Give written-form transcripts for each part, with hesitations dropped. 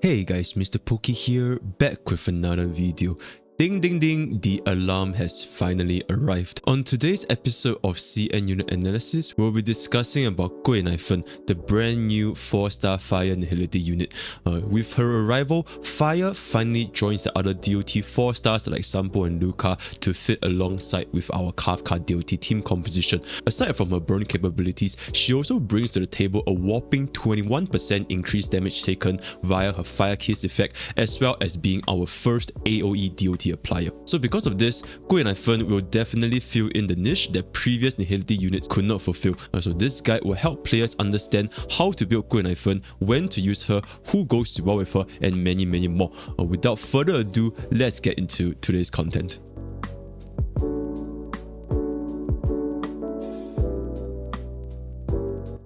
Hey guys, Mr. Pokke here, back with another video. Ding ding ding, the alarm has finally arrived. On today's episode of CN Unit Analysis, we'll be discussing about Guinaifen, the brand new 4-star Fire Nihility unit. With her arrival, Fire finally joins the other DOT 4-stars like Sampo and Luca to fit alongside with our Kafka DOT team composition. Aside from her burn capabilities, she also brings to the table a whopping 21% increased damage taken via her Firekiss effect, as well as being our first AOE DOT applier. So because of this, Guinaifen will definitely fill in the niche that previous Nihility units could not fulfill. So this guide will help players understand how to build Guinaifen, when to use her, who goes well with her, and many more. Without further ado, let's get into today's content.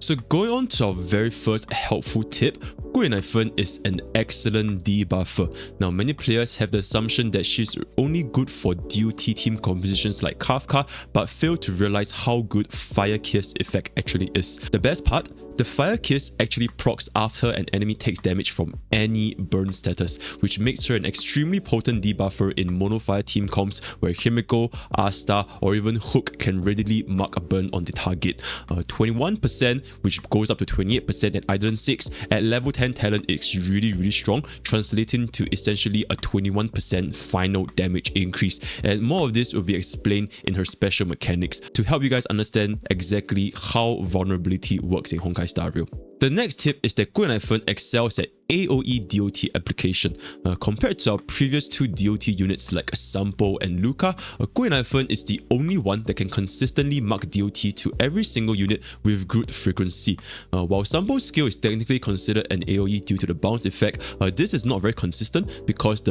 So going on to our very first helpful tip, Guinaifen is an excellent debuffer. Now many players have the assumption that she's only good for DOT team compositions like Kafka, but fail to realize how good Firekiss effect actually is. The best part, the Firekiss actually procs after an enemy takes damage from any burn status, which makes her an extremely potent debuffer in monofire team comps where Himiko, Asta, or even Hook can readily mark a burn on the target. 21%, which goes up to 28% at Eidolon 6, at level 10 talent is really strong, translating to essentially a 21% final damage increase. And more of this will be explained in her special mechanics to help you guys understand exactly how vulnerability works in Honkai Star Rail. The next tip is that Guinaifen excels at AOE DOT application. Compared to our previous two DOT units like Sampo and Luca, Guinaifen is the only one that can consistently mark DOT to every single unit with good frequency. While Sampo's skill is technically considered an AOE due to the bounce effect, this is not very consistent because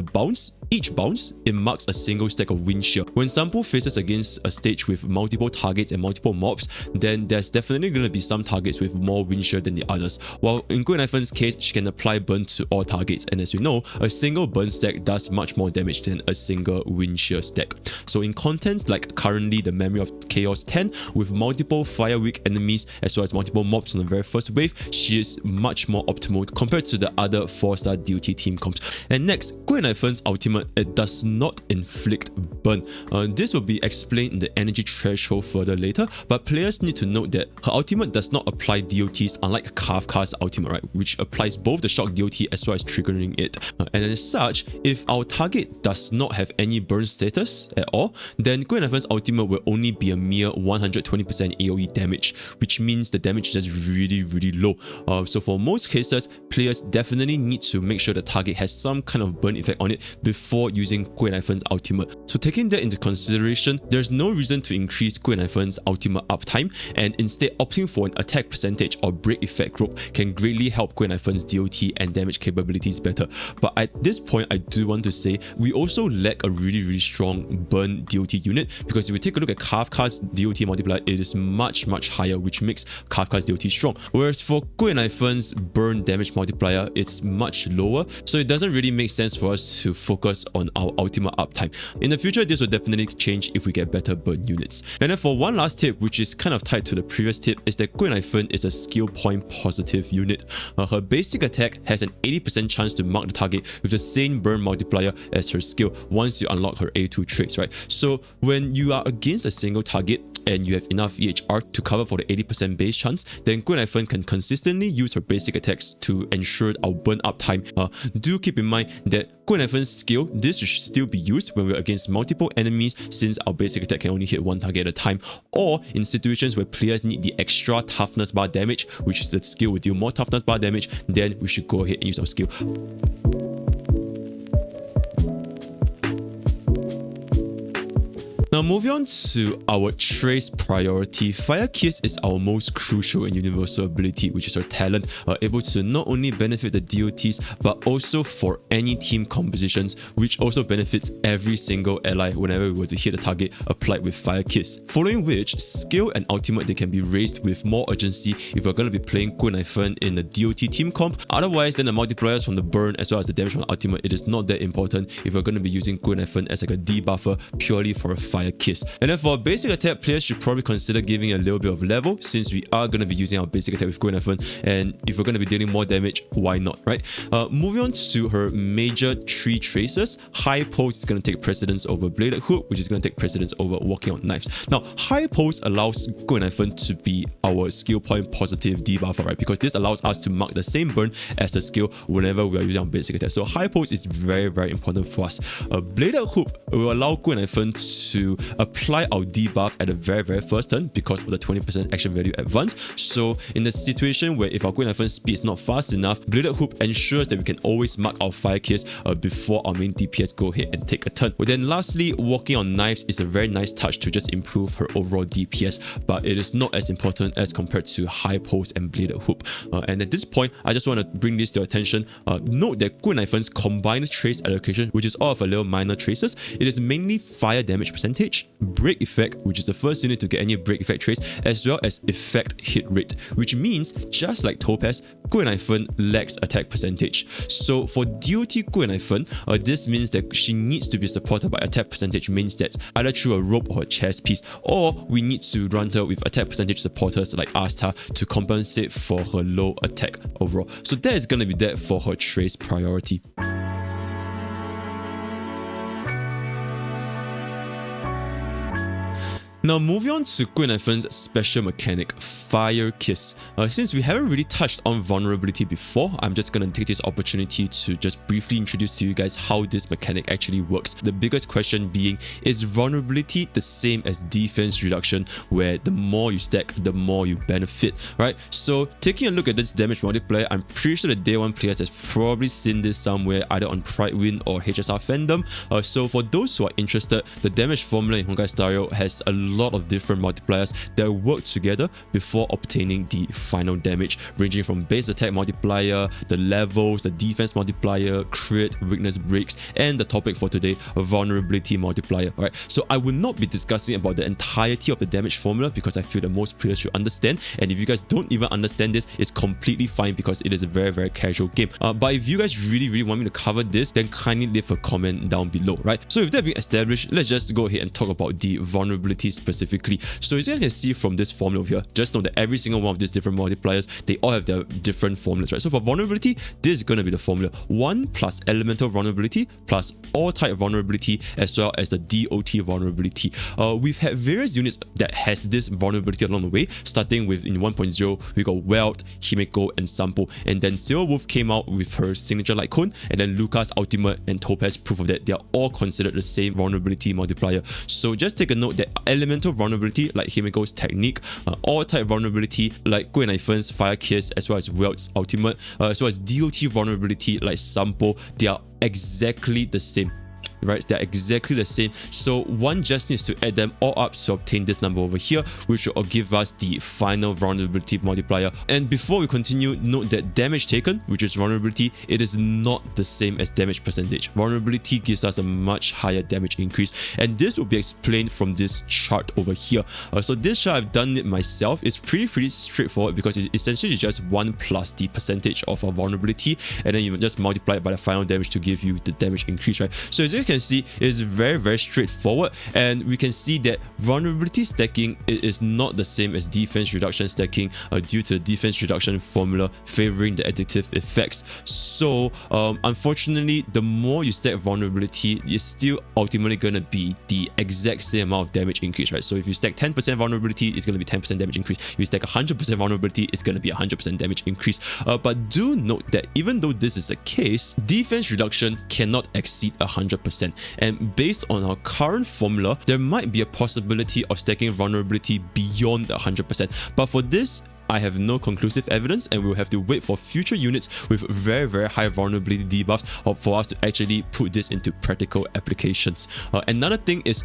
each bounce, it marks a single stack of wind shear. When Sampo faces against a stage with multiple targets and multiple mobs, then there's definitely going to be some targets with more wind shear than the others. While in Guinaifen's case, she can apply burn to all targets, and as you know, a single burn stack does much more damage than a single wind shear stack. So in contents like currently the Memory of Chaos 10 with multiple fire weak enemies as well as multiple mobs on the very first wave, she is much more optimal compared to the other 4-star DOT team comps. And next, Guinaifen's ultimate, it does not inflict burn. This will be explained in the energy threshold further later, but players need to note that her ultimate does not apply DOTs unlike Kafka's ultimate, right, which applies both the shock DOT as well as triggering it. And as such, if our target does not have any burn status at all, then Guinaifen's ultimate will only be a mere 120% AOE damage, which means the damage is just really low. So for most cases, players definitely need to make sure the target has some kind of burn effect on it before using Guinaifen's ultimate. So taking that into consideration, there's no reason to increase Guinaifen's ultimate uptime, and instead opting for an attack percentage or break effect group can greatly help Guinaifen's DOT and damage capabilities better. But at this point, I do want to say we also lack a really strong burn DOT unit, because if we take a look at Kafka's DOT multiplier, it is much higher, which makes Kafka's DOT strong. Whereas for Guinaifen's burn damage multiplier, it's much lower, so it doesn't really make sense for us to focus on our ultimate uptime. In the future, this will definitely change if we get better burn units. And then for one last tip, which is kind of tied to the previous tip, is that Guinaifen is a skill point positive unit. Her basic attack has an 80% chance to mark the target with the same burn multiplier as her skill once you unlock her A2 traits, right? So when you are against a single target and you have enough EHR to cover for the 80% base chance, then Guinaifen can consistently use her basic attacks to ensure our burn uptime. Do keep in mind that Guinaifen's skill, this should still be used when we're against multiple enemies, since our basic attack can only hit one target at a time, or in situations where players need the extra toughness bar damage, which is the skill will deal more toughness bar damage, then we should go ahead and use our skill. Now moving on to our trace priority, Firekiss is our most crucial and universal ability, which is her talent, able to not only benefit the DOTs but also for any team compositions, which also benefits every single ally whenever we were to hit a target applied with Firekiss. Following which, skill and ultimate, they can be raised with more urgency if we're going to be playing Guinaifen in the DOT team comp. Otherwise, then the multipliers from the burn as well as the damage from the ultimate, it is not that important if we're going to be using Guinaifen as like a debuffer purely for a fire Firekiss. And then for basic attack, players should probably consider giving a little bit of level, since we are going to be using our basic attack with Guinaifen, and if we're going to be dealing more damage, why not, right? Moving on to her major 3 traces, High Pulse is going to take precedence over Bladed Hook, which is going to take precedence over Walking on Knives. Now, High Pulse allows Guinaifen to be our skill point positive debuffer, right? Because this allows us to mark the same burn as a skill whenever we are using our basic attack. So High Pulse is very, very important for us. Bladed Hook will allow Guinaifen to apply our debuff at the very, very first turn because of the 20% action value advance. So in the situation where if our Guinaifen speed is not fast enough, Bladed Hook ensures that we can always mark our Firekiss before our main DPS go ahead and take a turn. But then lastly, Walking on Knives is a very nice touch to just improve her overall DPS, but it is not as important as compared to High Pulse and Bladed Hook. And at this point, I just want to bring this to your attention. Note that Guinaifen's combined trace allocation, which is all of her little minor traces, it is mainly fire damage percentage, break effect, which is the first unit to get any break effect trace, as well as effect hit rate, which means just like Topaz, Guinaifen lacks attack percentage. So for DOT Guinaifen, this means that she needs to be supported by attack percentage main stats, either through a rope or a chest piece, or we need to run her with attack percentage supporters like Asta to compensate for her low attack overall. So that is going to be that for her trace priority. Now moving on to Guinaifen's special mechanic, Firekiss. Since we haven't really touched on vulnerability before, I'm just going to take this opportunity to just briefly introduce to you guys how this mechanic actually works. The biggest question being, is vulnerability the same as defense reduction, where the more you stack, the more you benefit, right? So taking a look at this damage multiplier, I'm pretty sure the day 1 players has probably seen this somewhere, either on Pridewin or HSR fandom. So for those who are interested, the damage formula in Honkai Star Rail has a lot of different multipliers that work together before obtaining the final damage, ranging from base attack multiplier, the levels, the defense multiplier, crit, weakness breaks, and the topic for today, a vulnerability multiplier. Alright, so I will not be discussing about the entirety of the damage formula because I feel that most players should understand, and if you guys don't even understand this, it's completely fine because it is a very, very casual game. But if you guys really want me to cover this, then kindly leave a comment down below, right? So with that being established, let's just go ahead and talk about the vulnerability specifically. So as you guys can see from this formula over here, just know that every single one of these different multipliers, they all have their different formulas, right? So for vulnerability, this is going to be the formula 1 plus elemental vulnerability plus all type vulnerability, as well as the DOT vulnerability. We've had various units that has this vulnerability along the way, starting with in 1.0 we got Welt, Himeko, and Sampo, and then Silver Wolf came out with her signature Lightcone, and then Lucas Ultimate and Topaz proof of that. They are all considered the same vulnerability multiplier. So just take a note that elemental vulnerability like Himeko's technique, all type vulnerability like Guinaifen's Firekiss, as well as Welt's Ultimate, as well as DOT vulnerability like Sampo, they are exactly the same. Right, they're exactly the same, so one just needs to add them all up to obtain this number over here, which will give us the final vulnerability multiplier. And before we continue, note that damage taken, which is vulnerability, it is not the same as damage percentage. Vulnerability gives us a much higher damage increase, and this will be explained from this chart over here. So this chart, I've done it myself. It's pretty straightforward because it essentially is just 1 plus the percentage of our vulnerability, and then you just multiply it by the final damage to give you the damage increase, right? So as you can see, it's very straightforward, and we can see that vulnerability stacking is not the same as defense reduction stacking due to the defense reduction formula favoring the additive effects. So unfortunately, the more you stack vulnerability, it's still ultimately going to be the exact same amount of damage increase, right? So if you stack 10% vulnerability, it's going to be 10% damage increase. If you stack 100% vulnerability, it's going to be 100% damage increase. But do note that even though this is the case, defense reduction cannot exceed 100%. And based on our current formula, there might be a possibility of stacking vulnerability beyond 100%. But for this, I have no conclusive evidence, and we'll have to wait for future units with very high vulnerability debuffs for us to actually put this into practical applications. Another thing is,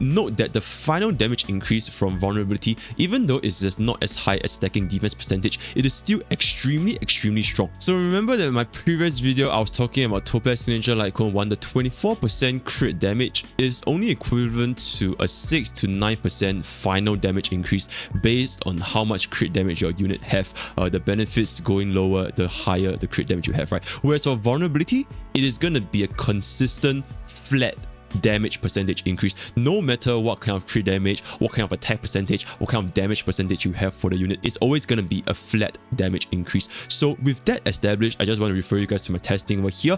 note that the final damage increase from vulnerability, even though it's just not as high as stacking defense percentage, it is still extremely strong. So remember that in my previous video, I was talking about Topaz Signature Lightcone 1, the 24% crit damage is only equivalent to a 6 to 9% final damage increase based on how much crit damage your unit have. The benefits going lower, the higher the crit damage you have, right? Whereas for vulnerability, it is going to be a consistent flat damage percentage increase. No matter what kind of crit damage, what kind of attack percentage, what kind of damage percentage you have for the unit, it's always going to be a flat damage increase. So with that established, I just want to refer you guys to my testing over here.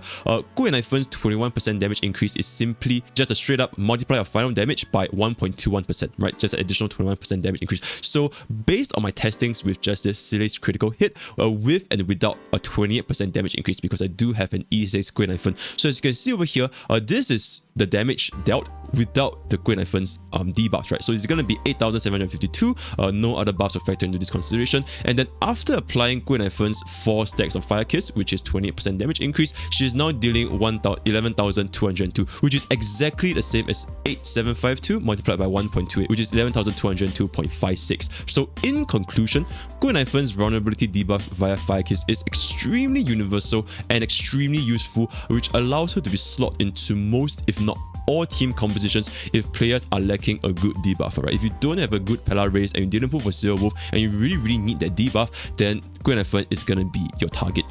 Guinaifen's 21% damage increase is simply just a straight up multiplier of final damage by 1.21%, right? Just an additional 21% damage increase. So based on my testings with just this Sile's critical hit, with and without a 28% damage increase, because I do have an E6 Guinaifen. So as you can see over here, this is the damage dealt without the Guinaifen's debuffs, right? So it's going to be 8,752, no other buffs are factored into this consideration. And then after applying Guinaifen's 4 stacks of Firekiss, which is 28% damage increase, she is now dealing 11,202, which is exactly the same as 8,752 multiplied by 1.28, which is 11,202.56. So in conclusion, Guinaifen's vulnerability debuff via Firekiss is extremely universal and extremely useful, which allows her to be slotted into most, if not all, team compositions if players are lacking a good debuffer, right? If you don't have a good Pella race and you didn't pull for Silver Wolf and you really need that debuff, then Guinaifen is gonna be your target.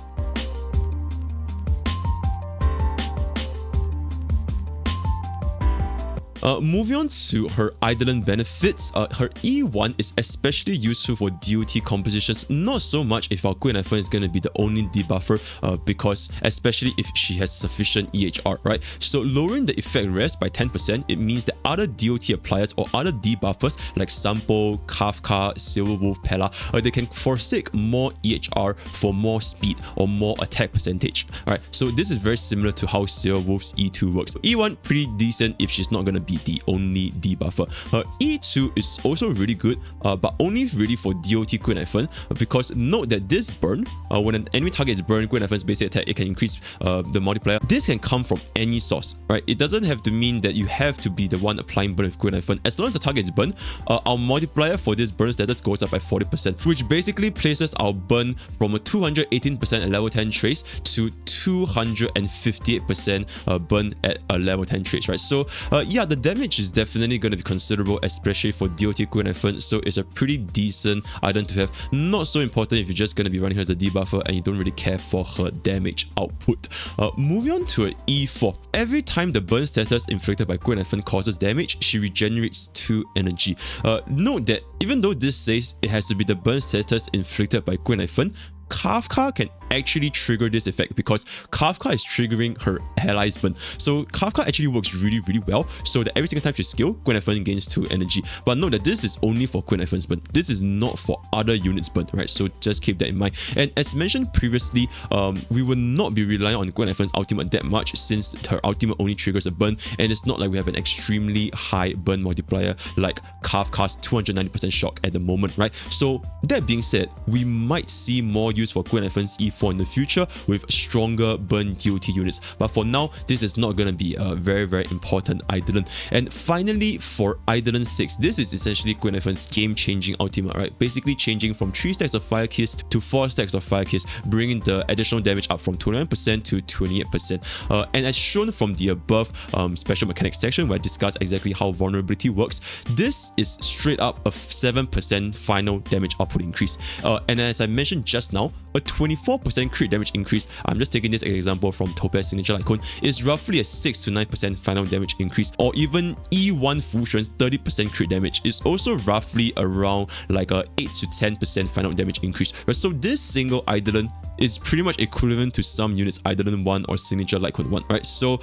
Moving on to her Eidolon Benefits, her E1 is especially useful for DOT compositions, not so much if our Guinaifen is going to be the only debuffer, because especially if she has sufficient EHR, right? So lowering the effect rest by 10%, it means that other DOT appliers or other debuffers like Sampo, Kafka, Silver Wolf, Pella, they can forsake more EHR for more speed or more attack percentage. Alright, so this is very similar to how Silver Wolf's E2 works. E1 pretty decent if she's not going to be the only debuffer. Her E2 is also really good, but only really for DOT Guinaifen, because note that this burn, when an enemy target is burned, Guinaifen's basic attack, it can increase the multiplier. This can come from any source, right? It doesn't have to mean that you have to be the one applying burn with Guinaifen. As long as the target is burned, our multiplier for this burn status goes up by 40%, which basically places our burn from a 218% at level 10 trace to 258% burn at a level 10 trace, right? So yeah, the damage is definitely going to be considerable, especially for DOT Guinaifen, so it's a pretty decent item to have. Not so important if you're just going to be running her as a debuffer and you don't really care for her damage output. Moving on to her E4. Every time the burn status inflicted by Guinaifen causes damage, she regenerates 2 energy. Note that even though this says it has to be the burn status inflicted by Guinaifen, Kafka can actually trigger this effect because Kafka is triggering her allies burn. So Kafka actually works really well, so that every single time she skill, Guinaifen gains 2 energy. But note that this is only for Guinaifen's burn. This is not for other units burn, right? So just keep that in mind. And as mentioned previously, we will not be relying on Guinaifen's ultimate that much, since her ultimate only triggers a burn, and it's not like we have an extremely high burn multiplier like Kafka's 290% shock at the moment, right? So that being said, we might see more use for Guinaifen's E4 in the future with stronger burn DOT units, but for now this is not going to be a very important Eidolon. And finally, for Eidolon 6, this is essentially Guinaifen's game-changing ultimate, right? Basically changing from 3 stacks of Firekiss to 4 stacks of Firekiss, bringing the additional damage up from 29% to 28%. And as shown from the above special mechanics section where I discussed exactly how vulnerability works, this is straight up a 7% final damage output increase. And as I mentioned just now, a 24% crit damage increase, I'm just taking this as an example from Topaz signature Lightcone, is roughly a 6 to 9% final damage increase. Or even E1 full strength 30% crit damage is also roughly around like a 8 to 10% final damage increase. So this single Eidolon is pretty much equivalent to some units Eidolon 1 or signature Lightcone 1, right? So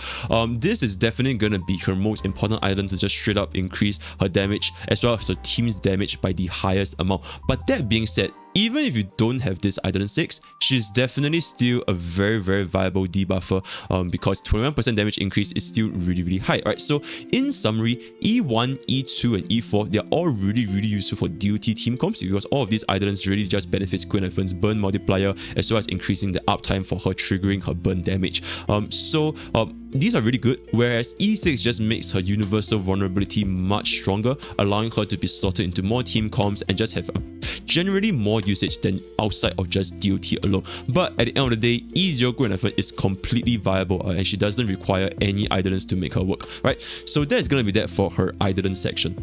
this is definitely going to be her most important item to just straight up increase her damage as well as her team's damage by the highest amount. But that being said, even if you don't have this Eidolon 6, she's definitely still a very viable debuffer, because 21% damage increase is still really high, right? So in summary, E1, E2 and E4, they're all really useful for DOT team comps, because all of these Eidolons really just benefits Guinaifen's burn multiplier as well as increasing the uptime for her triggering her burn damage. These are really good, whereas E6 just makes her universal vulnerability much stronger, allowing her to be slotted into more team comps and just have generally more usage than outside of just DOT alone. But at the end of the day, E0 Guinaifen is completely viable, and she doesn't require any Eidolons to make her work, right? So that's going to be that for her Eidolon section.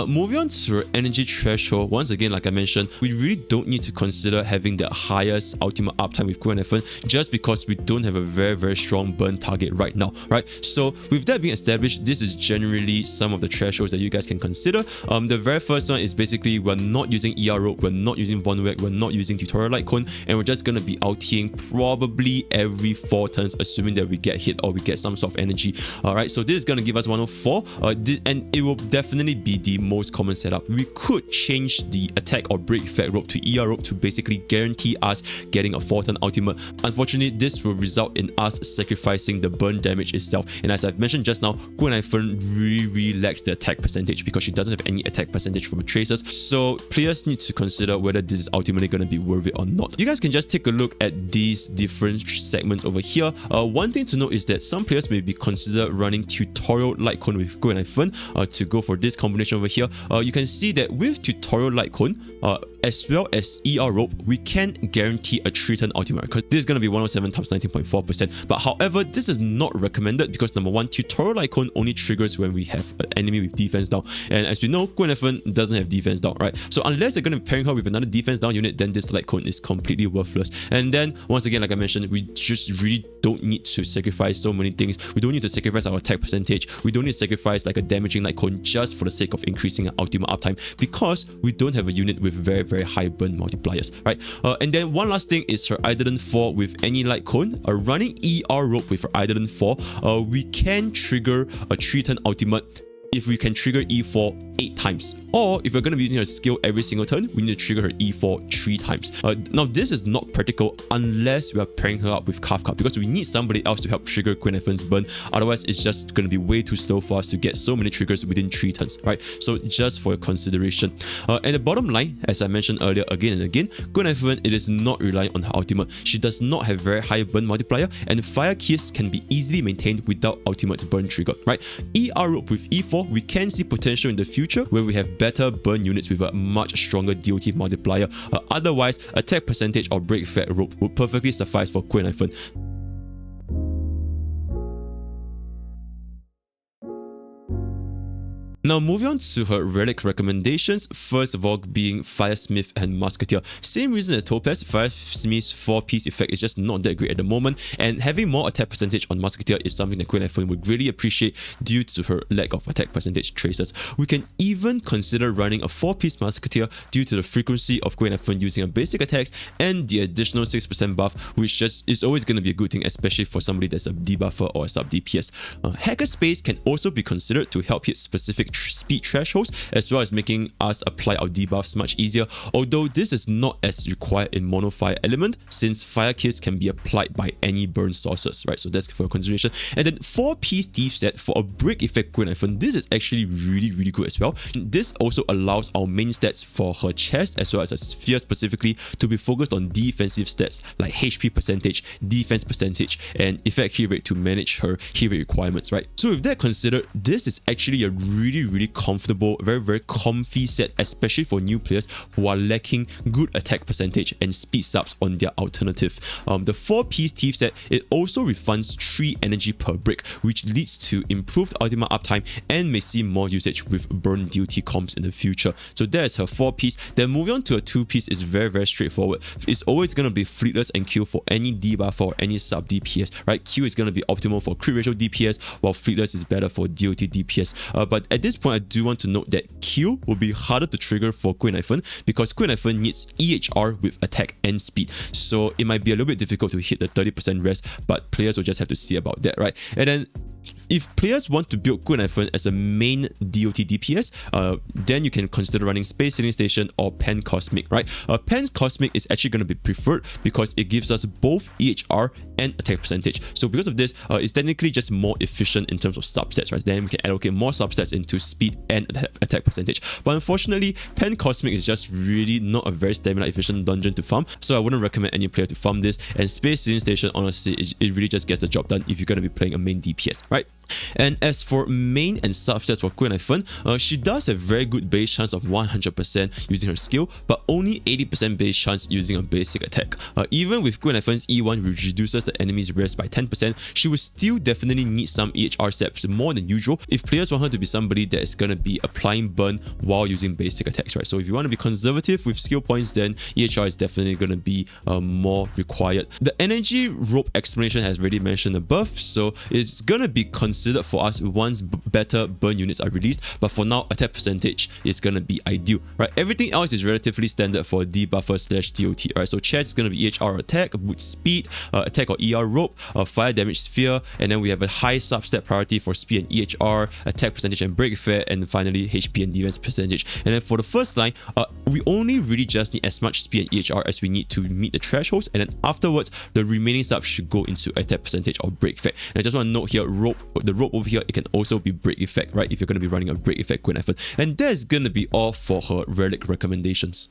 Moving on to her energy threshold, once again, like I mentioned, we really don't need to consider having the highest ultimate uptime with Guinaifen just because we don't have a very strong burn target right now, right? So with that being established, this is generally some of the thresholds that you guys can consider. The very first one is basically we're not using ER rope, we're not using Von Weg, we're not using tutorial Lightcone, and we're just going to be ulting probably every 4 turns, assuming that we get hit or we get some sort of energy. Alright, so this is going to give us 104, and it will definitely be the most common setup. We could change the attack or break effect rope to ER rope to basically guarantee us getting a 4-turn ultimate. Unfortunately, this will result in us sacrificing the burn damage itself, and as I've mentioned just now, Guinaifen really lacks the attack percentage because she doesn't have any attack percentage from tracers, so players need to consider whether this is ultimately going to be worth it or not. You guys can just take a look at these different segments over here. One thing to note is that some players may be considered running tutorial Lightcone with Guinaifen to go for this combination over here. You can see that with tutorial Lightcone as well as ER rope, we can guarantee a 3-turn ultimate because this is going to be 107 times 19.4%. But however, this is not recommended because number one, tutorial Lightcone only triggers when we have an enemy with defense down, and as we know, Guinaifen doesn't have defense down, right? So unless they're going to be pairing her with another defense down unit, then this Lightcone is completely worthless. And then once again, like I mentioned, we just really don't need to sacrifice so many things. We don't need to sacrifice our attack percentage. We don't need to sacrifice like a damaging Lightcone just for the sake of increasing our ultimate uptime because we don't have a unit with very high burn multipliers, right? And then one last thing is her Eidolon 4 with any Lightcone. Running ER rope with her Eidolon 4, we can trigger a 3-turn ultimate if we can trigger E4 8 times, or if we're going to be using her skill every single turn, we need to trigger her E4 3 times. Now this is not practical unless we are pairing her up with Kafka because we need somebody else to help trigger Guinaifen's burn, otherwise it's just going to be way too slow for us to get so many triggers within 3 turns, right? So just for your consideration. And the bottom line, as I mentioned earlier again and again, Guinaifen, it is not relying on her ultimate. She does not have very high burn multiplier, and Firekiss can be easily maintained without ultimate's burn trigger, right? ER rope with E4, we can see potential in the future where we have better burn units with a much stronger DOT multiplier. Otherwise, attack percentage or break effect rope would perfectly suffice for Guinaifen. Now moving on to her relic recommendations, first of all being Firesmith and Musketeer. Same reason as Topaz, Firesmith's 4-piece effect is just not that great at the moment, and having more attack percentage on Musketeer is something that Guinaifen would really appreciate due to her lack of attack percentage traces. We can even consider running a 4-piece Musketeer due to the frequency of Guinaifen using her basic attacks and the additional 6% buff, which just is always going to be a good thing, especially for somebody that's a debuffer or a sub DPS. Hacker Space can also be considered to help hit specific speed thresholds, as well as making us apply our debuffs much easier, although this is not as required in mono fire element since Firekiss can be applied by any burn sources, right? So that's for your consideration. And then 4-piece thief set for a break effect Guinaifen, this is actually really good as well. This also allows our main stats for her chest as well as her sphere specifically to be focused on defensive stats like HP percentage, defense percentage, and effect hit rate to manage her hit rate requirements, right? So with that considered, this is actually a really comfortable, very comfy set, especially for new players who are lacking good attack percentage and speed subs on their alternative. The 4-piece thief set, it also refunds 3 energy per break, which leads to improved ultimate uptime and may see more usage with burn duty comps in the future. So that is her 4-piece. Then moving on to a 2-piece is very straightforward. It's always going to be fleetless and Q for any debuff or any sub DPS, right? Q is going to be optimal for crit ratio DPS, while fleetless is better for DOT DPS. But at this point, I do want to note that Q will be harder to trigger for Guinaifen because Guinaifen needs EHR with attack and speed. So it might be a little bit difficult to hit the 30% rest, but players will just have to see about that, right? And then if players want to build Guinaifen as a main DOT DPS, then you can consider running Space Sailing Station or Pen Cosmic, right? Pen's Cosmic is actually going to be preferred because it gives us both EHR and attack percentage. So because of this, it's technically just more efficient in terms of substats, right? Then we can allocate more substats into speed and attack percentage. But unfortunately, Pen Cosmic is just really not a very stamina efficient dungeon to farm, so I wouldn't recommend any player to farm this. And Space Sailing Station, honestly, it really just gets the job done if you're going to be playing a main DPS, right? And as for main and substats for Guinaifen, she does have very good base chance of 100% using her skill, but only 80% base chance using a basic attack. Even with Guinaifen's E1, which reduces the enemy's rest by 10%, she will still definitely need some EHR steps more than usual if players want her to be somebody that is going to be applying burn while using basic attacks, right? So if you want to be conservative with skill points, then EHR is definitely going to be more required. The energy rope explanation has already mentioned above, so it's going to be considered for us once better burn units are released, but for now attack percentage is going to be ideal, right? Everything else is relatively standard for Debuffer / DOT, right? So chest is going to be EHR attack, boot speed, attack or ER rope, fire damage sphere, and then we have a high substat priority for speed and EHR, attack percentage and break effect, and finally HP and defense percentage. And then for the first line, we only really just need as much speed and EHR as we need to meet the thresholds, and then afterwards the remaining subs should go into attack percentage or break effect. And I just want to note here, the rope over here, it can also be break effect, right? If you're going to be running a break effect Guinaifen. And that's going to be all for her relic recommendations.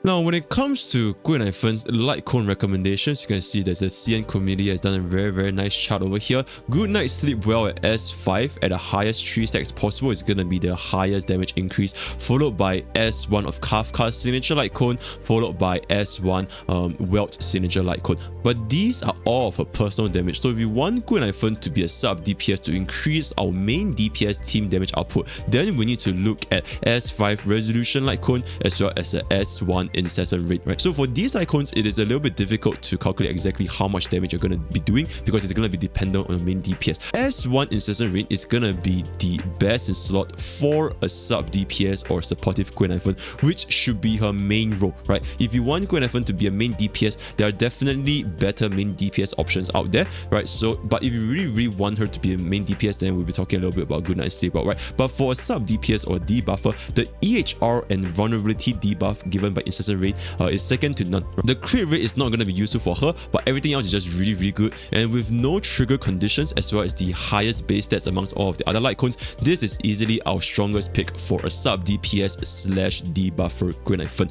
Now, when it comes to Guinaifen's Lightcone recommendations, you can see that the CN community has done a very nice chart over here. Good night sleep well at S5 at the highest 3 stacks possible is going to be the highest damage increase, followed by S1 of Kafka's signature Lightcone, followed by S1 Welt's signature Lightcone. But these are all of her personal damage. So if you want Guinaifen to be a sub DPS to increase our main DPS team damage output, then we need to look at S5 Resolution Lightcone as well as the S1 Incessant Rain, right? So for these icons, it is a little bit difficult to calculate exactly how much damage you're going to be doing because it's going to be dependent on the main DPS. S1 Incessant Rain is going to be the best in slot for a sub DPS or supportive Guinaifen, which should be her main role, right? If you want Guinaifen to be a main DPS, there are definitely better main DPS options out there, right? So, but if you really want her to be a main DPS, then we'll be talking a little bit about Good Night Sleep Well, right? But for a sub DPS or debuffer, the EHR and vulnerability debuff given by Incessant Rain is second to none. The crit rate is not going to be useful for her, but everything else is just really good. And with no trigger conditions as well as the highest base stats amongst all of the other Lightcones, this is easily our strongest pick for a sub DPS / debuffer Guinaifen.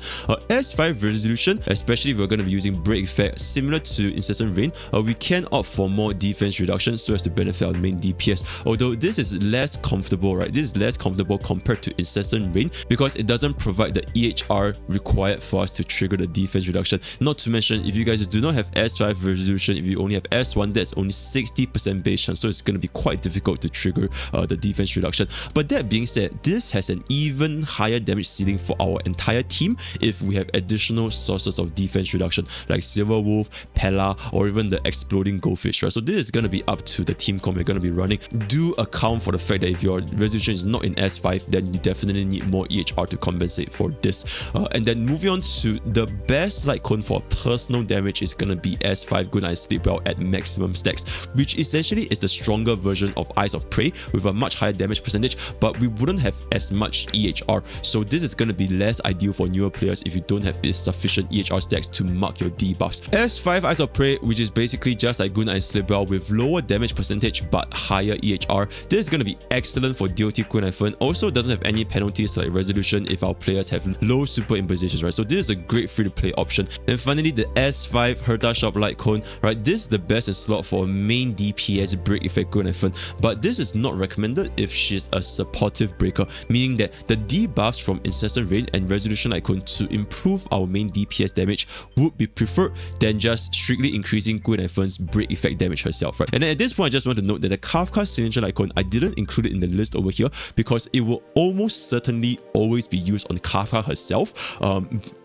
S5 resolution, especially if we're going to be using break effect similar to Incessant Rain, we can opt for more defense reduction so as to benefit our main DPS. Although this is less comfortable, right? This is less comfortable compared to Incessant Rain because it doesn't provide the EHR required for us to trigger the defense reduction. Not to mention, if you guys do not have S5 resolution, if you only have S1, that's only 60% base chance, so it's going to be quite difficult to trigger the defense reduction. But that being said, this has an even higher damage ceiling for our entire team if we have additional sources of defense reduction like Silver Wolf, Pella, or even the exploding goldfish, right? So this is going to be up to the team comp you're going to be running. Do account for the fact that if your resolution is not in S5, then you definitely need more EHR to compensate for this. And then moving on to the best Lightcone for personal damage is going to be S5 Good Night Sleep Well at maximum stacks, which essentially is the stronger version of Eyes of Prey with a much higher damage percentage, but we wouldn't have as much EHR. So this is going to be less ideal for newer players if you don't have sufficient EHR stacks to mark your debuffs. S5 Eyes of Prey, which is basically just like Good Night Sleep Well with lower damage percentage but higher EHR. This is going to be excellent for DOT Guinaifen. Also doesn't have any penalties like resolution if our players have low super impositions, right? So this is a great free to play option. And finally, the S5 Herta Shop Lightcone, right? This is the best in slot for main DPS break effect Guinaifen, but this is not recommended if she's a supportive breaker, meaning that the debuffs from Incessant Rain and Resolution Lightcone to improve our main DPS damage would be preferred than just strictly increasing Guinaifen's break effect damage herself, right? And then at this point, I just want to note that the Kafka signature Lightcone, I didn't include it in the list over here because it will almost certainly always be used on Kafka herself.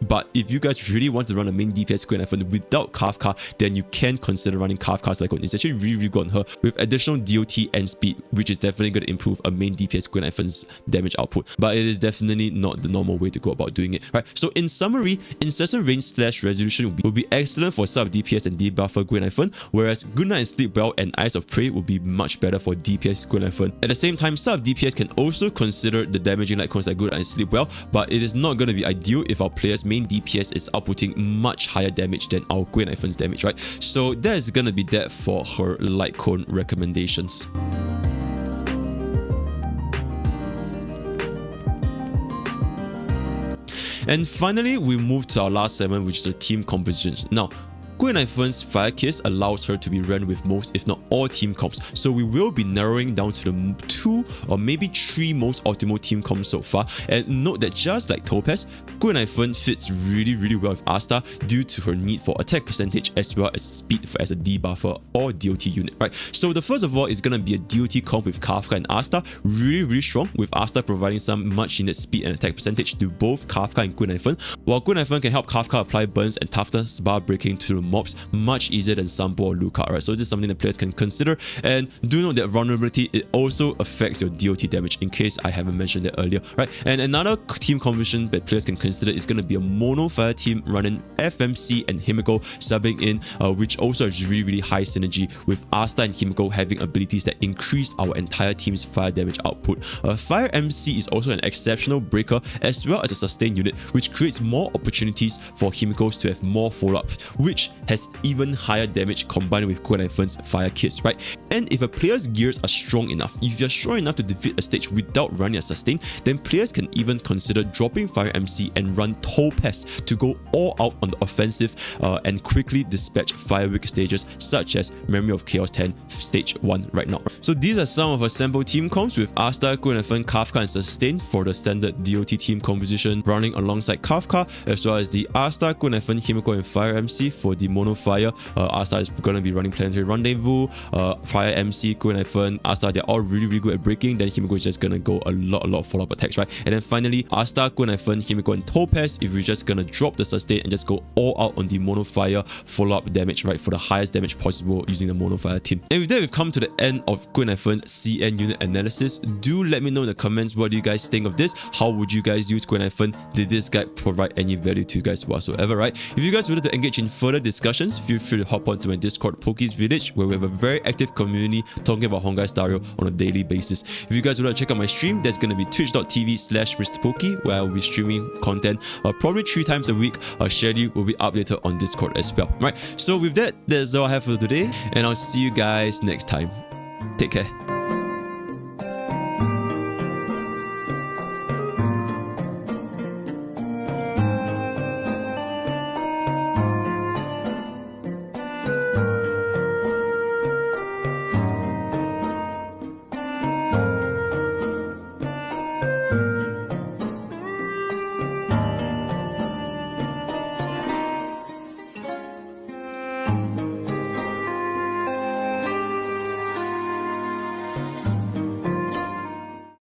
But if you guys really want to run a main DPS Guinaifen without Kafka, then you can consider running Kafka's Lightcone. It's actually really good on her with additional DOT and speed, which is definitely going to improve a main DPS Guinaifen's damage output. But it is definitely not the normal way to go about doing it, right? So in summary, Incessant Rain / Resolution will be excellent for sub DPS and debuffer Guinaifen, whereas Good Night Sleep Well and Eyes of Prey will be much better for DPS Guinaifen. At the same time, sub DPS can also consider the damaging Lightcones like Good Night Sleep Well, but it is not going to be ideal if our player's main DPS is outputting much higher damage than our Guinaifen's damage, right? So that is going to be that for her Lightcone recommendations. And finally, we move to our last segment, which is the team compositions. Now, Guinaifen's Firekiss allows her to be run with most, if not all, team comps. So we will be narrowing down to the 2 or maybe 3 most optimal team comps so far. And note that just like Topaz, Guinaifen fits really well with Asta due to her need for attack percentage as well as speed as a debuffer or DOT unit, right? So the first of all is gonna be a DOT comp with Kafka and Asta, really strong, with Asta providing some much needed speed and attack percentage to both Kafka and Guinaifen, while Guinaifen can help Kafka apply burns and toughness bar breaking to the mobs much easier than Sampo or Luca, right? So this is something that players can consider. And do note that vulnerability, it also affects your DOT damage, in case I haven't mentioned that earlier, right? And another team composition that players can consider is going to be a mono fire team running FMC and Himiko subbing in, which also has really high synergy with Asta and Himiko having abilities that increase our entire team's fire damage output. Fire MC is also an exceptional breaker as well as a sustain unit, which creates more opportunities for Himiko's to have more follow-ups, which has even higher damage combined with Guinaifen's Firekiss, right? And if a player's gears are strong enough, if you're strong enough to defeat a stage without running a sustain, then players can even consider dropping Fire MC and run Topaz to go all out on the offensive and quickly dispatch Fire Weak stages such as Memory of Chaos 10 stage 1 right now. So these are some of our sample team comps with Asta, Guinaifen, Kafka and Sustain for the standard DOT team composition running alongside Kafka, as well as the Asta, Guinaifen, Himiko and Fire MC for the mono fire. Asta is going to be running Planetary Rendezvous, Fire MC, Guinaifen, Asta, they're all really good at breaking. Then Himiko is just going to go a lot of follow-up attacks, right? And then finally, Asta, Guinaifen, Himiko and Topaz, if we're just going to drop the sustain and just go all out on the mono fire follow-up damage, right? For the highest damage possible using the mono fire team. And with that, we've come to the end of Guinaifen's CN unit analysis. Do let me know in the comments, what do you guys think of this? How would you guys use Guinaifen? Did this guide provide any value to you guys whatsoever, right? If you guys would like to engage in further discussions, feel free to hop onto my Discord, Pokke's Village, where we have a very active community talking about Honkai Star Rail on a daily basis. If you guys would like to check out my stream, that's going to be twitch.tv/MrPokke, where I'll be streaming content probably 3 times a week. Our schedule will be updated on Discord as well, right? So with that, that's all I have for today, and I'll see you guys next time. Take care.